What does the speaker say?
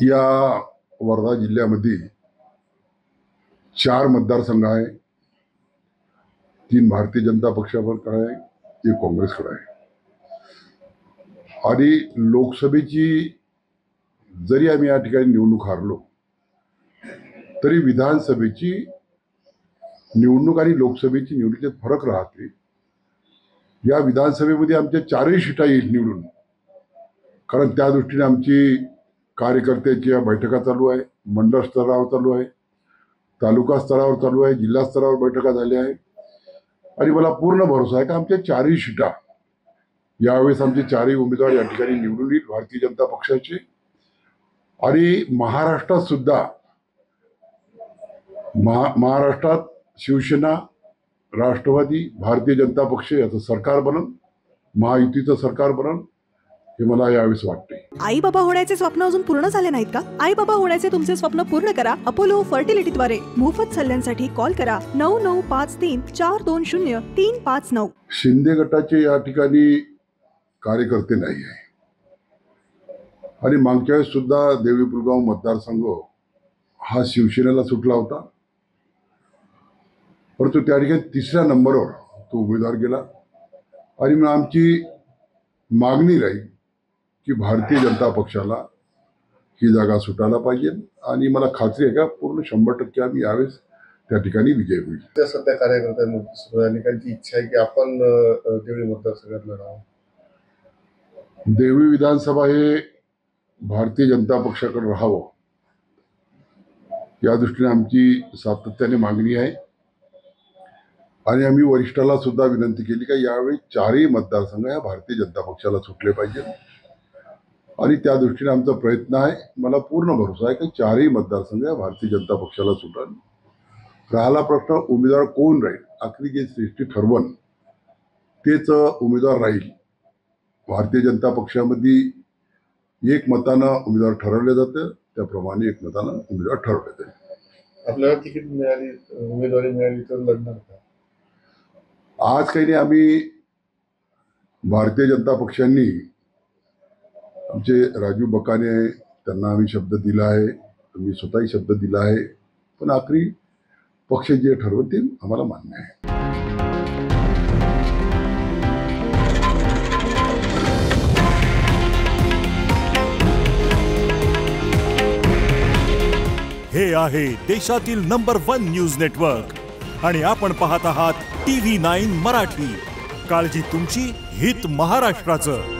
या वर्धा जिल्ह्यामध्ये 4 मतदारसंघ आहे. 3 भारतीय जनता पक्षाकडे आहे, 1 काँग्रेसकडे आहे. आणि लोकसभेची जरी आम्ही या ठिकाणी निवडणूक हारलो तरी विधानसभेची निवडणूक आणि लोकसभेची निवडणुकीत फरक राहते. या विधानसभेमध्ये आमच्या 4ही सीटा येईल निवडून, कारण त्या दृष्टीने आमची कार्यकर्त्याच्या बैठका चालू आहे, मंडळ स्तरावर चालू आहे, तालुका स्तरावर चालू आहे, जिल्हा स्तरावर बैठका झाल्या आहेत. आणि मला पूर्ण भरोसा आहे की आमच्या 4ही सीटा यावेळेस आमचे 4ही उमेदवार या ठिकाणी निवडून येईल भारतीय जनता पक्षाचे. आणि महाराष्ट्रात सुद्धा महाराष्ट्रात शिवसेना, राष्ट्रवादी, भारतीय जनता पक्ष याचं सरकार बनन, महायुतीचं सरकार बनन, हे मला यावेळेस वाटते. आई बाबा होण्याचे स्वप्न अजून पूर्ण झाले नाहीत का? आई बाबा होण्याचे तुमचे स्वप्न पूर्ण करा अपोलो फर्टिलिटीद्वारे. मोफत सल्ल्यांसाठी कॉल करा 9953420359. शिंदे गटाचे या ठिकाणी कार्यकर्ते नाही आहे. आणि मागच्या वेळेस सुद्धा देवी पुलगाव मतदारसंघ हा शिवसेनेला सुटला होता, परंतु त्या ठिकाणी 3ऱ्या नंबरवर तो उमेदवार गेला. आणि मग आमची मागणी राहील की भारतीय जनता पक्षाला ही जागा सुटायला पाहिजे. आणि मला खात्री आहे का पूर्ण 100% आम्ही यावेळेस त्या ठिकाणी विजय होईल. त्या सध्या कार्यकर्त्यांमध्ये अनेकांची इच्छा आहे की आपण देवळी मतदारसंघात लढावं. देवळी विधानसभा हे भारतीय जनता पक्षाकडे राहावं या दृष्टीने आमची सातत्याने मागणी आहे. आणि आम्ही वरिष्ठाला सुद्धा विनंती केली की यावेळी 4ही मतदारसंघ या भारतीय जनता पक्षाला सुटले पाहिजे. आणि त्या दृष्टीने आमचा प्रयत्न आहे. मला पूर्ण भरोसा आहे की 4ही मतदारसंघ या भारतीय जनता पक्षाला सुटेल. राहिला प्रश्न उमेदवार कोण राहील, आखरी जे श्रेष्ठी ठरवण तेच उमेदवार राहील. भारतीय जनता पक्षामध्ये 1 मतानं उमेदवार ठरवले जातं, त्याप्रमाणे 1 मतानं उमेदवार ठरवले जाईल. आपल्याला तिकीट मिळाली, उमेदवारी मिळाली तर लढणार का? आज काही नाही, आम्ही भारतीय जनता पक्षांनी आमचे राजू बकाने आहे, त्यांना आम्ही शब्द दिला आहे, मी स्वतःही शब्द दिला आहे. पण आखरी पक्ष जे ठरवतील आम्हाला मान्य आहे. हे आहे देशातील नंबर 1 न्यूज नेटवर्क आणि आपण पाहत आहात TV9 मराठी. काळजी तुमची, हित महाराष्ट्राचं.